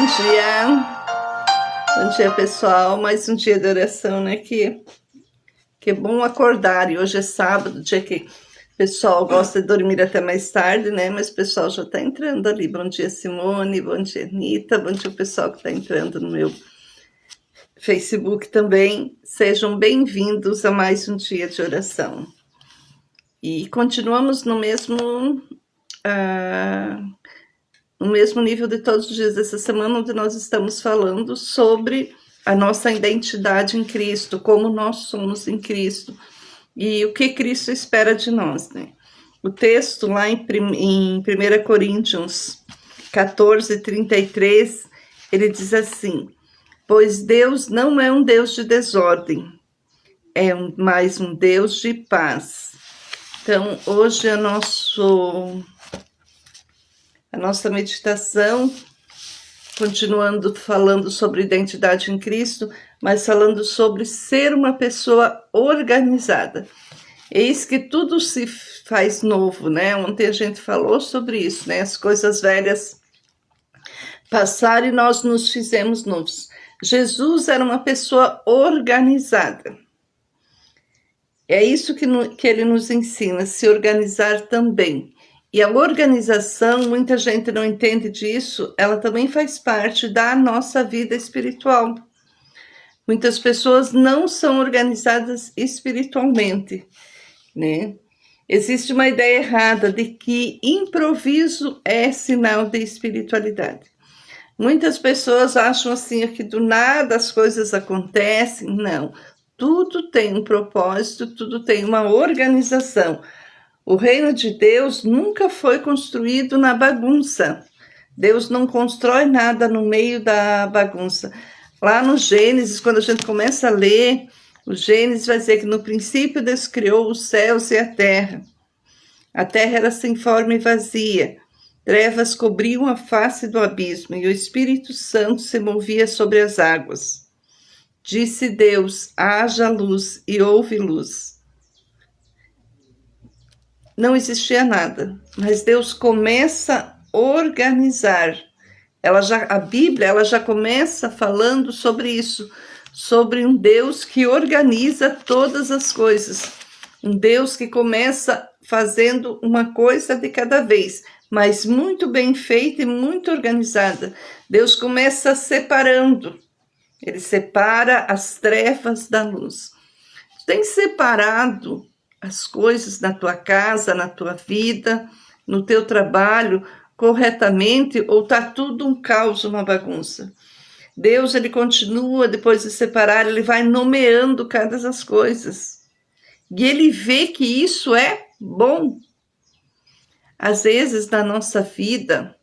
Bom dia pessoal, mais um dia de oração, né, que é bom acordar, e hoje é sábado, dia que o pessoal gosta de dormir até mais tarde, né, mas o pessoal já tá entrando ali. Bom dia Simone, bom dia Anitta, bom dia o pessoal que tá entrando no meu Facebook também. Sejam bem-vindos a mais um dia de oração. E continuamos no mesmo nível de todos os dias dessa semana, onde nós estamos falando sobre a nossa identidade em Cristo, como nós somos em Cristo e o que Cristo espera de nós, né? O texto lá em 1 Coríntios 14:33, ele diz assim: pois Deus não é um Deus de desordem, é mais um Deus de paz. Então, hoje a nossa meditação, continuando falando sobre identidade em Cristo, mas falando sobre ser uma pessoa organizada. Eis que tudo se faz novo, né? Ontem a gente falou sobre isso, né? As coisas velhas passaram e nós nos fizemos novos. Jesus era uma pessoa organizada. É isso que ele nos ensina, se organizar também. E a organização, muita gente não entende disso, ela também faz parte da nossa vida espiritual. Muitas pessoas não são organizadas espiritualmente, né? Existe uma ideia errada de que improviso é sinal de espiritualidade. Muitas pessoas acham assim que do nada as coisas acontecem. Não, tudo tem um propósito, tudo tem uma organização. O reino de Deus nunca foi construído na bagunça. Deus não constrói nada no meio da bagunça. Lá no Gênesis, quando a gente começa a ler, o Gênesis vai dizer que no princípio Deus criou os céus e a terra. A terra era sem forma e vazia. Trevas cobriam a face do abismo e o Espírito Santo se movia sobre as águas. Disse Deus: haja luz, e houve luz. Não existia nada, mas Deus começa a organizar. A Bíblia ela já começa falando sobre isso, sobre um Deus que organiza todas as coisas. Um Deus que começa fazendo uma coisa de cada vez, mas muito bem feita e muito organizada. Deus começa separando. Ele separa as trevas da luz. Tu tem separado as coisas na tua casa, na tua vida, no teu trabalho, corretamente, ou tá tudo um caos, uma bagunça? Deus, ele continua, depois de separar, ele vai nomeando cada das coisas. E ele vê que isso é bom. Às vezes, na nossa vida,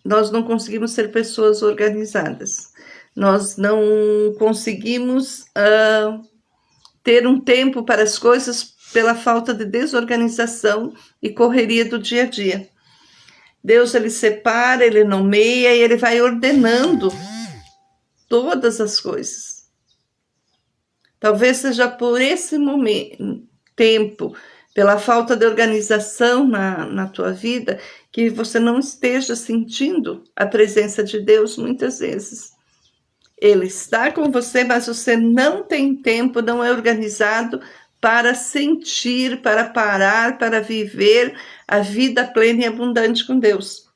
nós não conseguimos ser pessoas organizadas. Nós não conseguimos ter um tempo para as coisas pela falta de desorganização e correria do dia a dia. Deus, ele separa, ele nomeia e ele vai ordenando todas as coisas. Talvez seja por esse tempo, pela falta de organização na tua vida, que você não esteja sentindo a presença de Deus muitas vezes. Ele está com você, mas você não tem tempo, não é organizado para sentir, para parar, para viver a vida plena e abundante com Deus.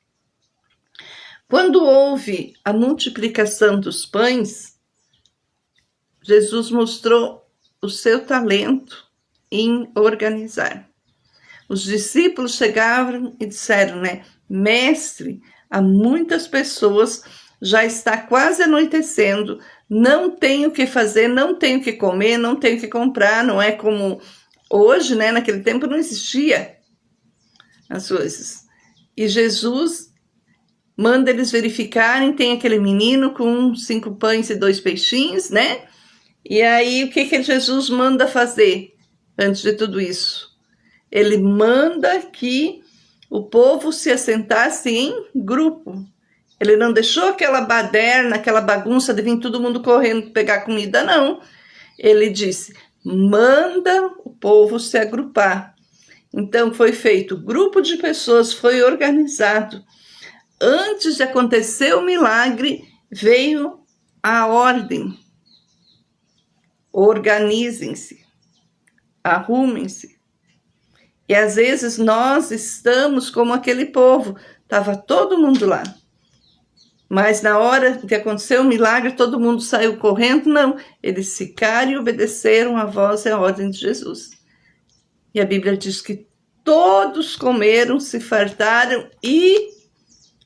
Quando houve a multiplicação dos pães, Jesus mostrou o seu talento em organizar. Os discípulos chegaram e disseram, né? Mestre, há muitas pessoas, já está quase anoitecendo, não tenho o que fazer, não tenho o que comer, não tenho o que comprar. Não é como hoje, né? Naquele tempo não existia as coisas. E Jesus manda eles verificarem, tem aquele menino com 5 pães e 2 peixinhos, né? E aí o que Jesus manda fazer antes de tudo isso? Ele manda que o povo se assentasse em grupo. Ele não deixou aquela baderna, aquela bagunça de vir todo mundo correndo pegar comida, não. Ele disse, manda o povo se agrupar. Então foi feito, grupo de pessoas foi organizado. antes de acontecer o milagre, veio a ordem. Organizem-se, arrumem-se. E às vezes nós estamos como aquele povo, estava todo mundo lá. Mas na hora de acontecer o milagre, todo mundo saiu correndo? Não, eles ficaram e obedeceram a voz e a ordem de Jesus. E a Bíblia diz que todos comeram, se fartaram e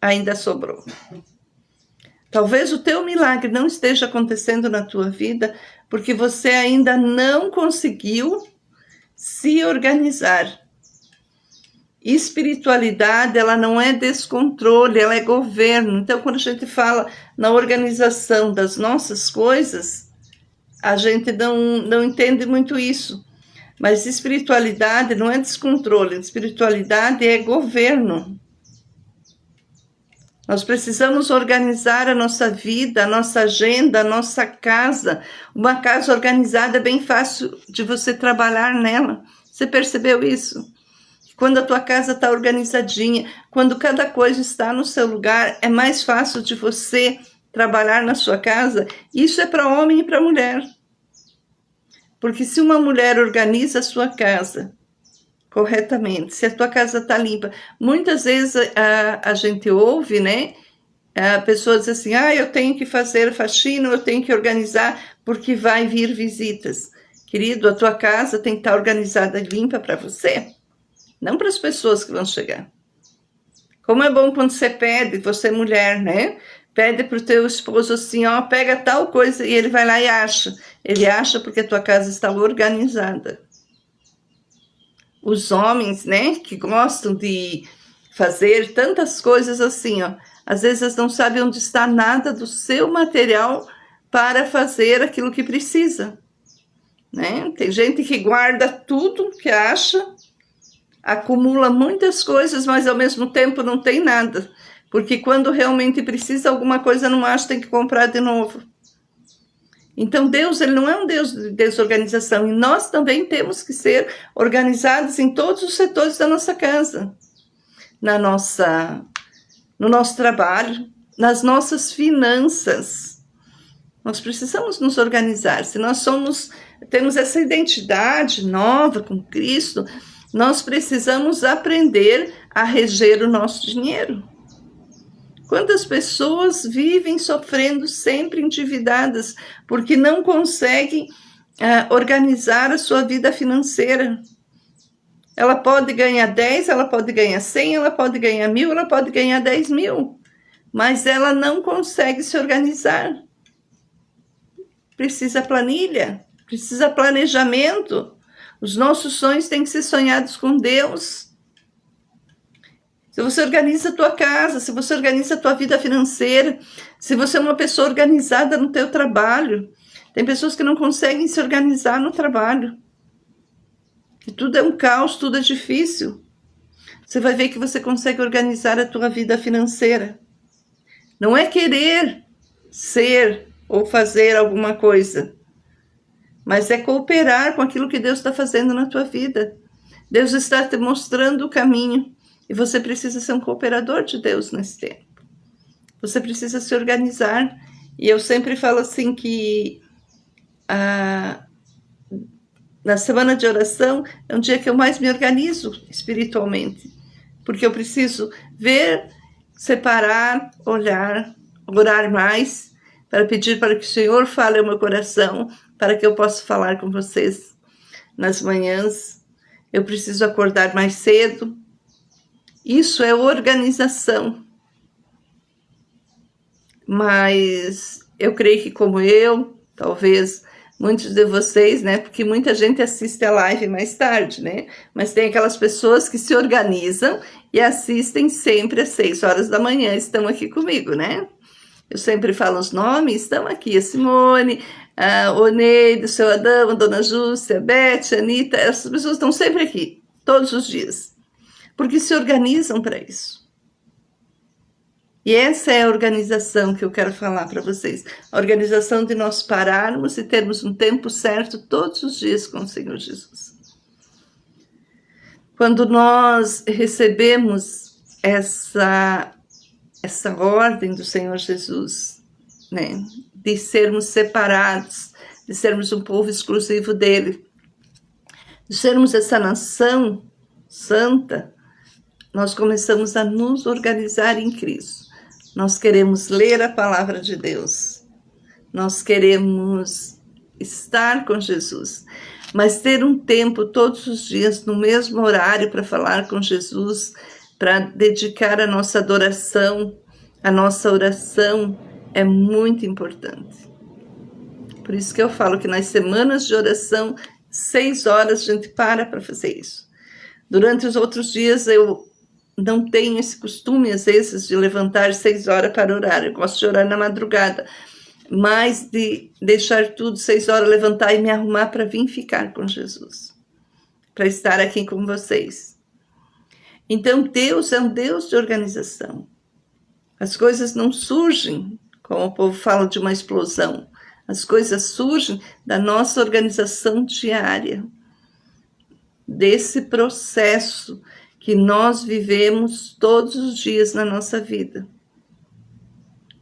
ainda sobrou. Talvez o teu milagre não esteja acontecendo na tua vida porque você ainda não conseguiu se organizar. Espiritualidade, ela não é descontrole, ela é governo. Então, quando a gente fala na organização das nossas coisas, a gente não entende muito isso. Mas espiritualidade não é descontrole, espiritualidade é governo. Nós precisamos organizar a nossa vida, a nossa agenda, a nossa casa. Uma casa organizada é bem fácil de você trabalhar nela. Você percebeu isso? Quando a tua casa está organizadinha, quando cada coisa está no seu lugar, é mais fácil de você trabalhar na sua casa. Isso é para homem e para mulher. Porque se uma mulher organiza a sua casa corretamente, se a tua casa está limpa, muitas vezes a gente ouve, né? A pessoa diz assim, eu tenho que fazer faxina, eu tenho que organizar, porque vai vir visitas. Querido, a tua casa tem que estar organizada e limpa para você, não para as pessoas que vão chegar. Como é bom quando você pede, você é mulher, né? Pede para o teu esposo assim, pega tal coisa, e ele vai lá e acha. Ele acha porque a tua casa está organizada. Os homens, né, que gostam de fazer tantas coisas assim, às vezes não sabem onde está nada do seu material para fazer aquilo que precisa, né? Tem gente que guarda tudo que acha, acumula muitas coisas, mas ao mesmo tempo não tem nada, porque quando realmente precisa alguma coisa não acha, tem que comprar de novo. Então Deus, ele não é um Deus de desorganização, e nós também temos que ser organizados em todos os setores da nossa casa, no nosso trabalho, nas nossas finanças. Nós precisamos nos organizar. Se nós temos essa identidade nova com Cristo, nós precisamos aprender a reger o nosso dinheiro. Quantas pessoas vivem sofrendo, sempre endividadas, porque não conseguem organizar a sua vida financeira. Ela pode ganhar 10, ela pode ganhar 100, ela pode ganhar 1.000, ela pode ganhar 10 mil, mas ela não consegue se organizar. Precisa planilha, precisa planejamento. Os nossos sonhos têm que ser sonhados com Deus. Se você organiza a tua casa, se você organiza a tua vida financeira, se você é uma pessoa organizada no teu trabalho, tem pessoas que não conseguem se organizar no trabalho. E tudo é um caos, tudo é difícil. Você vai ver que você consegue organizar a tua vida financeira. Não é querer ser ou fazer alguma coisa, mas é cooperar com aquilo que Deus está fazendo na tua vida. Deus está te mostrando o caminho. E você precisa ser um cooperador de Deus nesse tempo. Você precisa se organizar. E eu sempre falo assim que na semana de oração é um dia que eu mais me organizo espiritualmente. Porque eu preciso ver, separar, olhar, orar mais, para pedir para que o Senhor fale ao meu coração, para que eu possa falar com vocês nas manhãs. Eu preciso acordar mais cedo. Isso é organização. Mas eu creio que como eu, talvez muitos de vocês, né? Porque muita gente assiste a live mais tarde, né? Mas tem aquelas pessoas que se organizam e assistem sempre às 6 horas da manhã, estão aqui comigo, né? Eu sempre falo os nomes, estão aqui, a Simone, a Oneide, o seu Adão, a Dona Júcia, a Beth, a Anitta, essas pessoas estão sempre aqui, todos os dias. Porque se organizam para isso. E essa é a organização que eu quero falar para vocês. A organização de nós pararmos e termos um tempo certo todos os dias com o Senhor Jesus. Quando nós recebemos essa ordem do Senhor Jesus, né? De sermos separados, de sermos um povo exclusivo dele, de sermos essa nação santa, nós começamos a nos organizar em Cristo. Nós queremos ler a palavra de Deus, nós queremos estar com Jesus, mas ter um tempo todos os dias no mesmo horário para falar com Jesus, para dedicar a nossa adoração, a nossa oração é muito importante. Por isso que eu falo que nas semanas de oração, 6 horas a gente para fazer isso. Durante os outros dias eu não tenho esse costume, às vezes, de levantar 6 horas para orar. Eu gosto de orar na madrugada, mas de deixar tudo 6 horas, levantar e me arrumar para vir ficar com Jesus, para estar aqui com vocês. Então, Deus é um Deus de organização. As coisas não surgem, como o povo fala, de uma explosão. As coisas surgem da nossa organização diária, desse processo que nós vivemos todos os dias na nossa vida.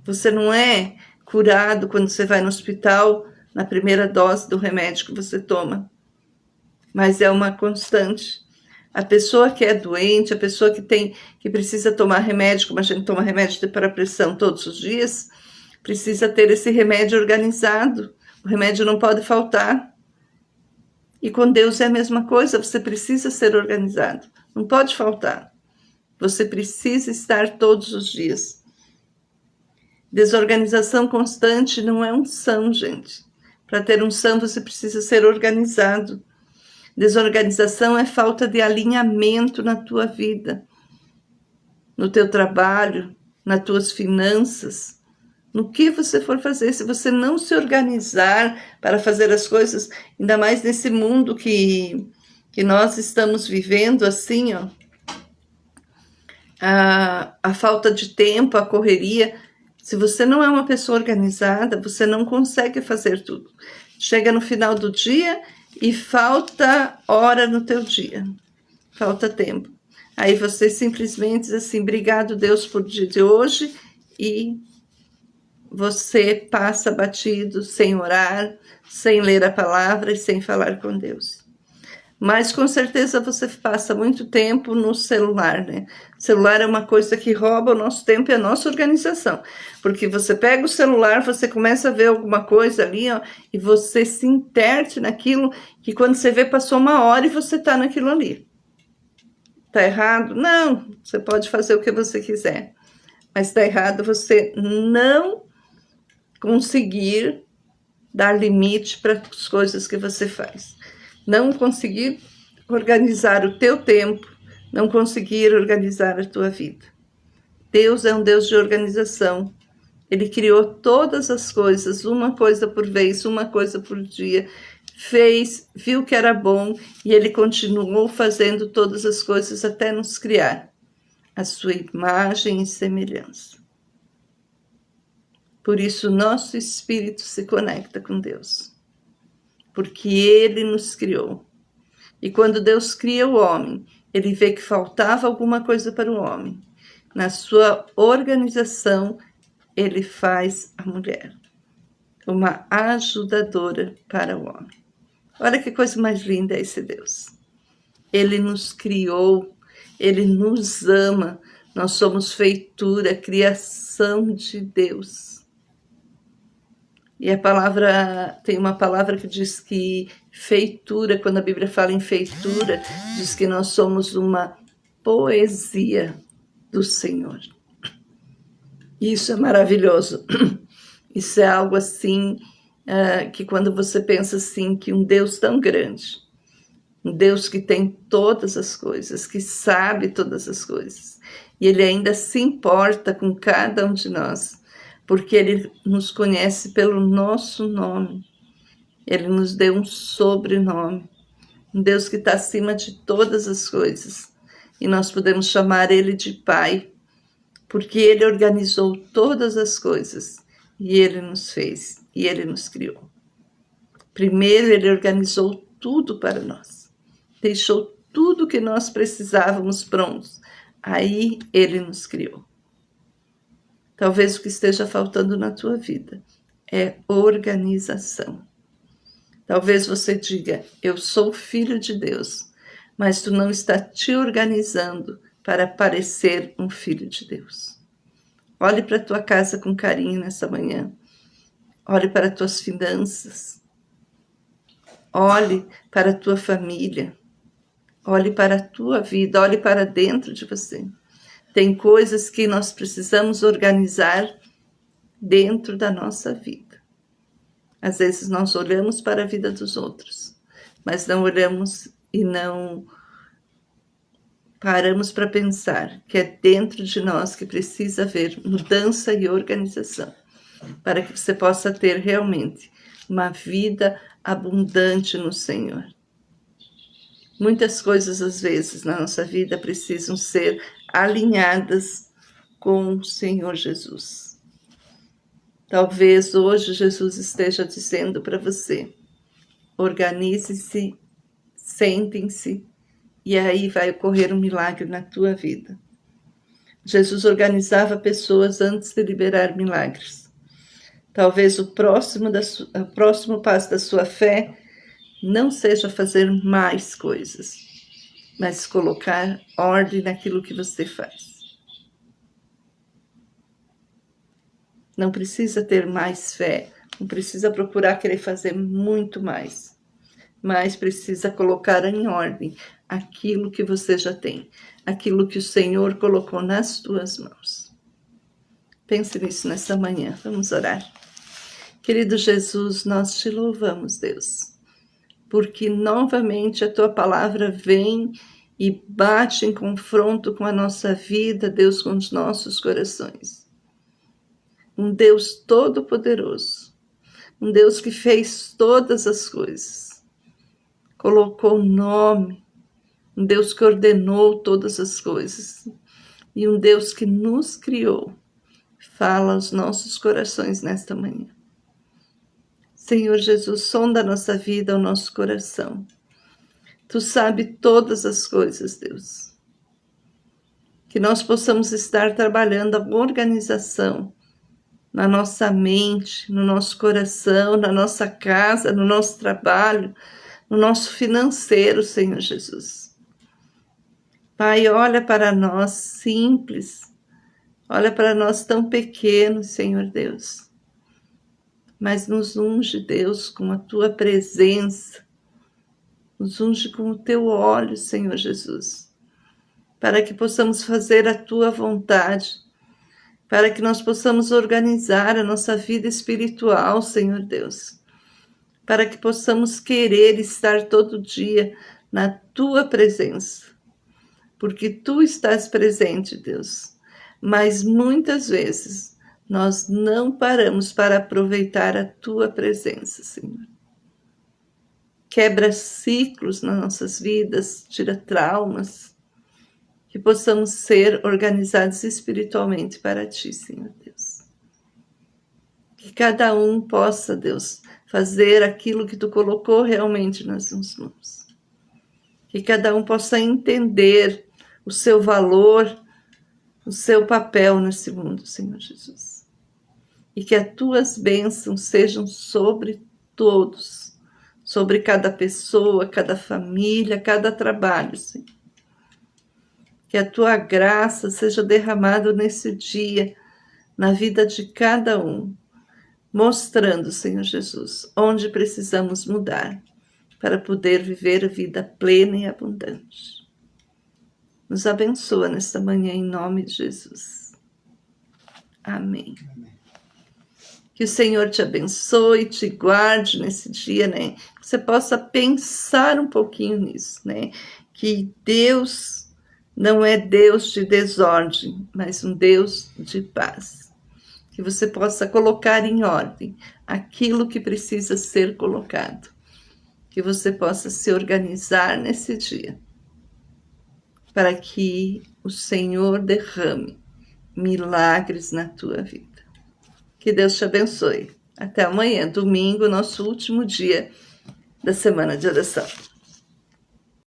Você não é curado quando você vai no hospital na primeira dose do remédio que você toma, mas é uma constante. A pessoa que é doente, a pessoa que precisa tomar remédio, como a gente toma remédio para pressão todos os dias, precisa ter esse remédio organizado. O remédio não pode faltar. E com Deus é a mesma coisa, você precisa ser organizado. Não pode faltar. Você precisa estar todos os dias. Desorganização constante não é unção, gente. Para ter unção, você precisa ser organizado. Desorganização é falta de alinhamento na tua vida, no teu trabalho, nas tuas finanças, no que você for fazer. Se você não se organizar para fazer as coisas, ainda mais nesse mundo que nós estamos vivendo, assim, ó, a falta de tempo, a correria. Se você não é uma pessoa organizada, você não consegue fazer tudo. Chega no final do dia e falta hora no teu dia, falta tempo. Aí você simplesmente diz assim, obrigado Deus por dia de hoje, e você passa batido, sem orar, sem ler a palavra e sem falar com Deus. Mas com certeza você passa muito tempo no celular, né? O celular é uma coisa que rouba o nosso tempo e a nossa organização. Porque você pega o celular, você começa a ver alguma coisa ali, ó, e você se interte naquilo, que quando você vê passou 1 hora e você tá naquilo ali. Tá errado? Não, você pode fazer o que você quiser. Mas tá errado você não conseguir dar limite para as coisas que você faz. Não conseguir organizar o teu tempo, não conseguir organizar a tua vida. Deus é um Deus de organização. Ele criou todas as coisas, uma coisa por vez, uma coisa por dia. Fez, viu que era bom e ele continuou fazendo todas as coisas até nos criar a sua imagem e semelhança. Por isso, nosso espírito se conecta com Deus, porque Ele nos criou. E quando Deus cria o homem, Ele vê que faltava alguma coisa para o homem. Na sua organização, Ele faz a mulher uma ajudadora para o homem. Olha que coisa mais linda é esse Deus. Ele nos criou, Ele nos ama, nós somos feitura, criação de Deus. E a palavra, tem uma palavra que diz que feitura, quando a Bíblia fala em feitura, diz que nós somos uma poesia do Senhor. Isso é maravilhoso. Isso é algo assim, que quando você pensa assim, que um Deus tão grande, um Deus que tem todas as coisas, que sabe todas as coisas, e Ele ainda se importa com cada um de nós, porque Ele nos conhece pelo nosso nome. Ele nos deu um sobrenome. Um Deus que está acima de todas as coisas. E nós podemos chamar Ele de Pai, porque Ele organizou todas as coisas. E Ele nos fez, e Ele nos criou. Primeiro, Ele organizou tudo para nós. Deixou tudo que nós precisávamos prontos. Aí, Ele nos criou. Talvez o que esteja faltando na tua vida é organização. Talvez você diga, eu sou filho de Deus, mas tu não está te organizando para parecer um filho de Deus. Olhe para a tua casa com carinho nessa manhã. Olhe para as tuas finanças. Olhe para a tua família. Olhe para a tua vida. Olhe para dentro de você. Tem coisas que nós precisamos organizar dentro da nossa vida. Às vezes nós olhamos para a vida dos outros, mas não olhamos e não paramos para pensar que é dentro de nós que precisa haver mudança e organização, para que você possa ter realmente uma vida abundante no Senhor. Muitas coisas, às vezes, na nossa vida precisam ser alinhadas com o Senhor Jesus. Talvez hoje Jesus esteja dizendo para você, organize-se, sentem-se, e aí vai ocorrer um milagre na tua vida. Jesus organizava pessoas antes de liberar milagres. Talvez o próximo passo da sua fé não seja fazer mais coisas, mas colocar ordem naquilo que você faz. Não precisa ter mais fé, não precisa procurar querer fazer muito mais, mas precisa colocar em ordem aquilo que você já tem, aquilo que o Senhor colocou nas tuas mãos. Pense nisso nessa manhã, vamos orar. Querido Jesus, nós te louvamos, Deus, porque novamente a tua palavra vem e bate em confronto com a nossa vida, Deus, com os nossos corações. Um Deus todo-poderoso, um Deus que fez todas as coisas, colocou o nome, um Deus que ordenou todas as coisas, e um Deus que nos criou, fala aos nossos corações nesta manhã. Senhor Jesus, sonda a nossa vida, o nosso coração. Tu sabes todas as coisas, Deus. Que nós possamos estar trabalhando a organização na nossa mente, no nosso coração, na nossa casa, no nosso trabalho, no nosso financeiro, Senhor Jesus. Pai, olha para nós simples, olha para nós tão pequenos, Senhor Deus. Mas nos unge, Deus, com a tua presença, nos unge com o teu óleo, Senhor Jesus, para que possamos fazer a tua vontade, para que nós possamos organizar a nossa vida espiritual, Senhor Deus, para que possamos querer estar todo dia na tua presença, porque tu estás presente, Deus, mas muitas vezes nós não paramos para aproveitar a tua presença, Senhor. Quebra ciclos nas nossas vidas, tira traumas, que possamos ser organizados espiritualmente para ti, Senhor Deus. Que cada um possa, Deus, fazer aquilo que tu colocou realmente nas mãos. Que cada um possa entender o seu valor, o seu papel nesse mundo, Senhor Jesus. E que as tuas bênçãos sejam sobre todos, sobre cada pessoa, cada família, cada trabalho, Senhor. Que a tua graça seja derramada nesse dia, na vida de cada um, mostrando, Senhor Jesus, onde precisamos mudar para poder viver a vida plena e abundante. Nos abençoa nesta manhã, em nome de Jesus. Amém. Que o Senhor te abençoe, te guarde nesse dia, né? Que você possa pensar um pouquinho nisso, né? Que Deus não é Deus de desordem, mas um Deus de paz. Que você possa colocar em ordem aquilo que precisa ser colocado. Que você possa se organizar nesse dia, para que o Senhor derrame milagres na tua vida. Que Deus te abençoe. Até amanhã, domingo, nosso último dia da semana de oração.